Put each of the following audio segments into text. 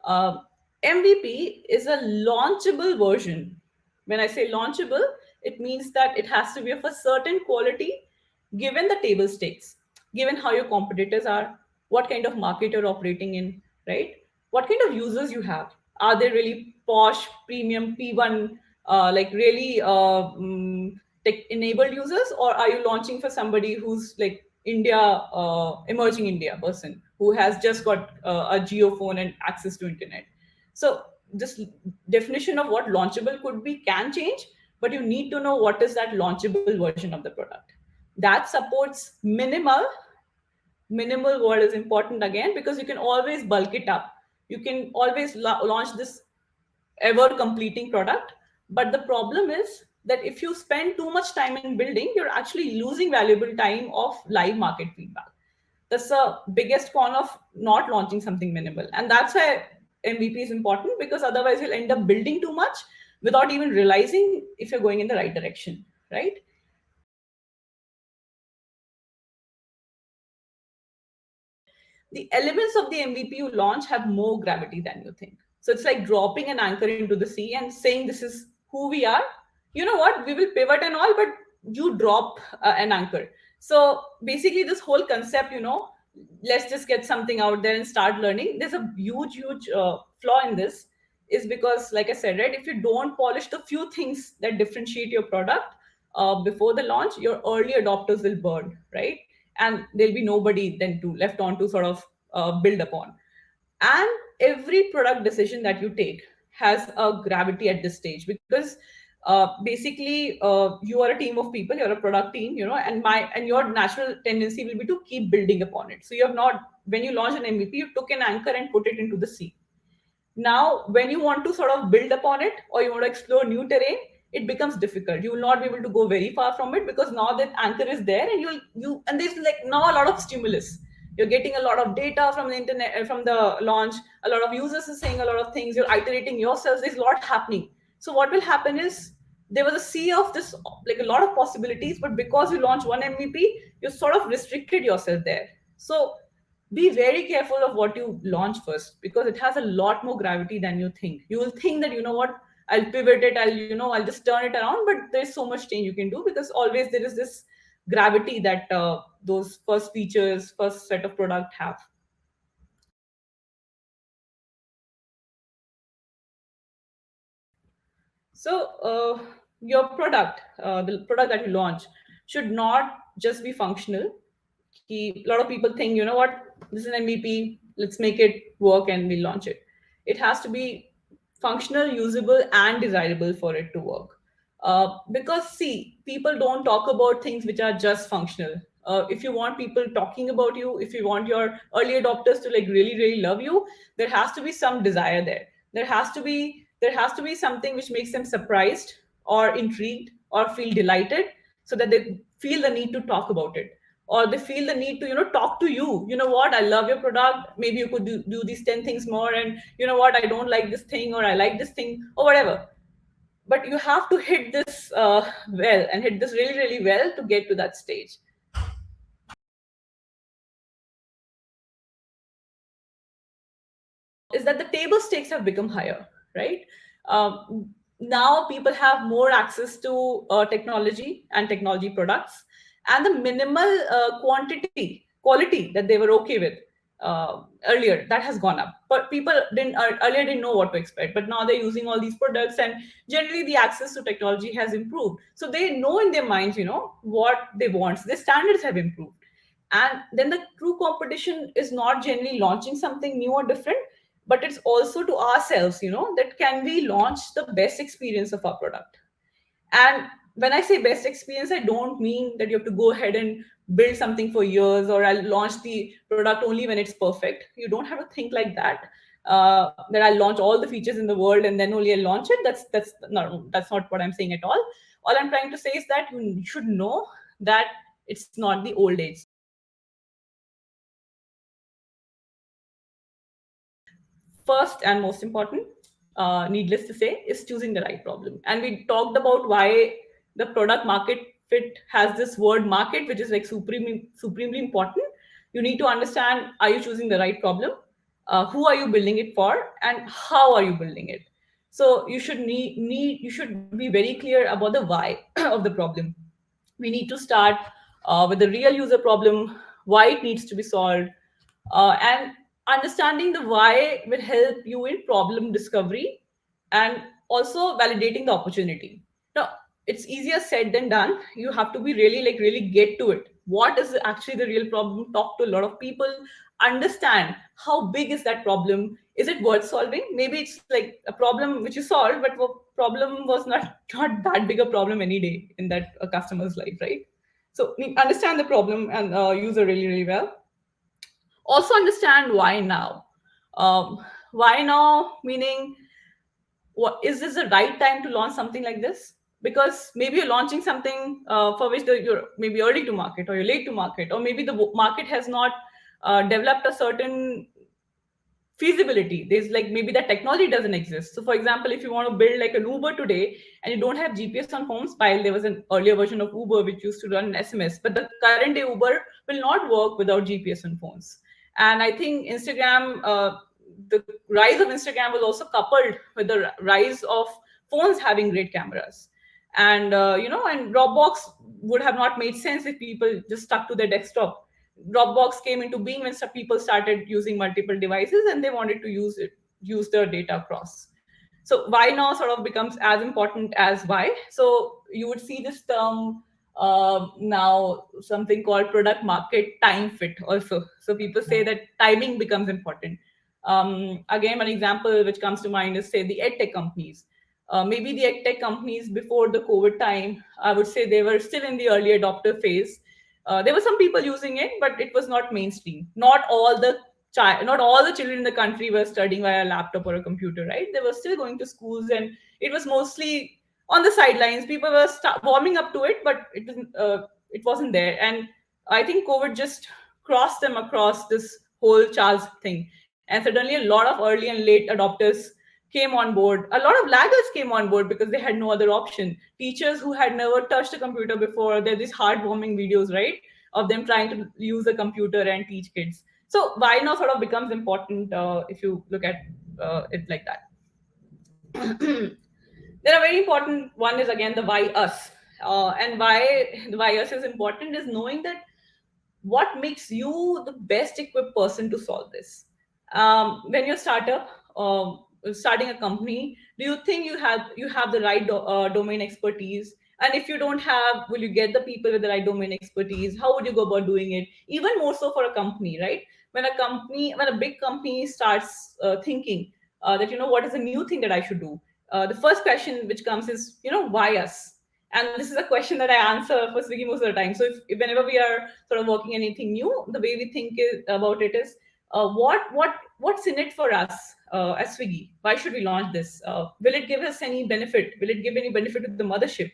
Uh, MVP is a launchable version. When I say launchable, it means that it has to be of a certain quality given the table stakes, given how your competitors are, what kind of market you're operating in, right? What kind of users you have. Are they really posh, premium, P1, like really tech enabled users, or are you launching for somebody who's like India, emerging India person who has just got a geophone and access to internet? So this definition of what launchable could be can change, but you need to know what is that launchable version of the product that supports minimal word is important again, because you can always bulk it up. You can always launch this ever completing product, but the problem is that if you spend too much time in building, you're actually losing valuable time of live market feedback. That's the biggest con of not launching something minimal, and that's why MVP is important, because otherwise you'll end up building too much without even realizing if you're going in the right direction, right? The elements of the MVP you launch have more gravity than you think. So it's like dropping an anchor into the sea and saying, this is who we are. You know what? We will pivot and all, but you drop an anchor. So basically, this whole concept, let's just get something out there and start learning. There's a huge flaw in this, is because, like I said, right, if you don't polish the few things that differentiate your product before the launch, your early adopters will burn, right? And there'll be nobody then to left on to sort of build upon. And every product decision that you take has a gravity at this stage, because basically you are a team of people, you're a product team, and your natural tendency will be to keep building upon it. So you have not, when you launch an MVP, you took an anchor and put it into the sea. Now when you want to sort of build upon it, or you want to explore new terrain, it becomes difficult. You will not be able to go very far from it, because now that anchor is there, and and there's like now a lot of stimulus. You're getting a lot of data from the internet, from the launch. A lot of users are saying a lot of things. You're iterating yourselves. There's a lot happening. So what will happen is, there was a sea of this, like a lot of possibilities, but because you launch one MVP, you sort of restricted yourself there. So be very careful of what you launch first, because it has a lot more gravity than you think. You will think that, what, I'll pivot it, I'll just turn it around, but there's so much change you can do, because always there is this gravity that those first features, first set of product have. So your product, the product that you launch, should not just be functional. A lot of people think, what, this is an MVP, let's make it work and we launch it. It has to be functional, usable, and desirable for it to work. Because see, people don't talk about things which are just functional. If you want people talking about you, if you want your early adopters to like really love you, there has to be some desire there. There has to be something which makes them surprised or intrigued or feel delighted, so that they feel the need to talk about it, or they feel the need to talk to you. You know what, I love your product, maybe you could do these 10 things more, and you know what, I don't like this thing, or I like this thing, or whatever. But you have to hit this well, and hit this really well to get to that stage. Is that the table stakes have become higher, right? Now people have more access to technology and technology products, and the minimal quality that they were okay with earlier, that has gone up. But people earlier didn't know what to expect, but now they're using all these products, and generally the access to technology has improved, so they know in their minds, what they want. So their standards have improved. And then the true competition is not generally launching something new or different, but it's also to ourselves, that can we launch the best experience of our product. And when I say best experience, I don't mean that you have to go ahead and build something for years, or I'll launch the product only when it's perfect. You don't have to think like that. That I'll launch all the features in the world and then only I'll launch it. That's not what I'm saying at all. All I'm trying to say is that you should know that it's not the old age. First and most important, needless to say, is choosing the right problem. And we talked about why the product market fit has this word market, which is like supremely important. You need to understand, are you choosing the right problem? who are you building it for, and how are you building it. So you should you should be very clear about the why of the problem. We need to start with the real user problem, why it needs to be solved, and understanding the why will help you in problem discovery and also validating the opportunity. Now, it's easier said than done. You have to be really really get to it. What is actually the real problem? Talk to a lot of people, understand how big is that problem. Is it worth solving? Maybe it's like a problem which you solved, but the problem was not that big a problem any day in that customer's life, right? So understand the problem and user really well. Also understand why now. Why now meaning, what is this the right time to launch something like this? Because maybe you're launching something for which you're maybe early to market, or you're late to market, or maybe the market has not developed a certain feasibility. There's like maybe that technology doesn't exist. So for example, if you want to build like an Uber today and you don't have GPS on phones, while there was an earlier version of Uber which used to run SMS, but the current day Uber will not work without GPS on phones. And I think Instagram, the rise of Instagram was also coupled with the rise of phones having great cameras. And and Dropbox would have not made sense if people just stuck to their desktop. Dropbox came into being when some people started using multiple devices and they wanted to use their data across. So why now sort of becomes as important as why. So you would see this term now, something called product market time fit also. So people say that timing becomes important. Again, an example which comes to mind is say the edtech companies. Maybe the edtech companies before the COVID time, I would say they were still in the early adopter phase. There were some people using it, but it was not mainstream. Not all the children in the country were studying via a laptop or a computer, right? They were still going to schools, and it was mostly on the sidelines. People were warming up to it, but it wasn't there. And I think COVID just crossed them across this whole Charles thing, and suddenly a lot of early and late adopters came on board. A lot of laggers came on board because they had no other option. Teachers who had never touched a computer before, there are these heartwarming videos, right, of them trying to use a computer and teach kids. So why now sort of becomes important if you look at it like that. There are very important one is again the why us, and why the why us is important is knowing that what makes you the best equipped person to solve this. When you're startup starting a company, do you think you have the right domain expertise? And if you don't have, will you get the people with the right domain expertise? How would you go about doing it? Even more so for a company, right? When a big company starts thinking that, what is a new thing that I should do, the first question which comes is, why us? And this is a question that I answer for Swiggy most of the time. So if whenever we are sort of working anything new, the way we think about it is, what's in it for us as Swiggy? Why should we launch this? Will it give us any benefit? Will it give any benefit to the mothership?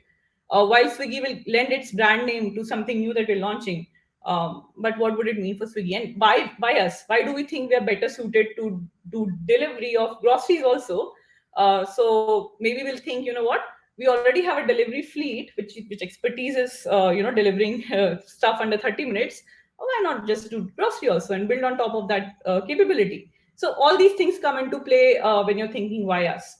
While Swiggy will lend its brand name to something new that we're launching, but what would it mean for Swiggy? And why us? Why do we think we are better suited to do delivery of groceries also? So maybe we'll think, what? We already have a delivery fleet, which expertise is, delivering stuff under 30 minutes. Why not just do grocery also and build on top of that capability? So all these things come into play when you're thinking why us.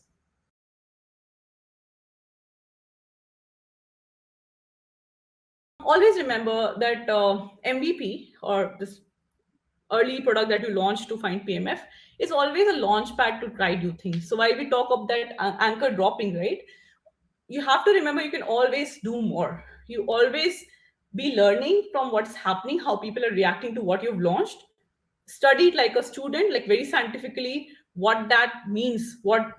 Always remember that MVP, or this early product that you launch to find PMF, is always a launch pad to try new things. So while we talk of that anchor dropping, right, you have to remember you can always do more. You always be learning from what's happening, how people are reacting to what you've launched. Study it like a student, like very scientifically, what that means. What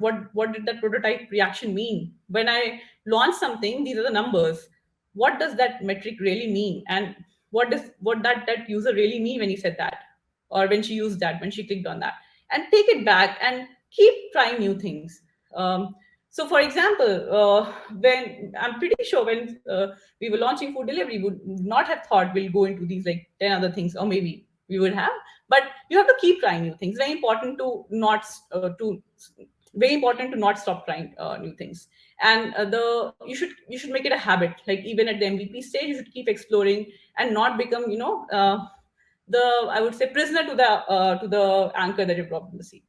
did that prototype reaction mean? When I launch something, these are the numbers. What does that metric really mean? And what that user really mean when he said that, or when she used that, when she clicked on that? And take it back and keep trying new things. So for example, when I'm pretty sure when we were launching food delivery, we would not have thought we'll go into these like 10 other things, or maybe we would have. But you have to keep trying new things. Very important to not stop trying new things. And the you should make it a habit. Like even at the MVP stage, you should keep exploring and not become, the, I would say, prisoner to the anchor that you dropped in the sea.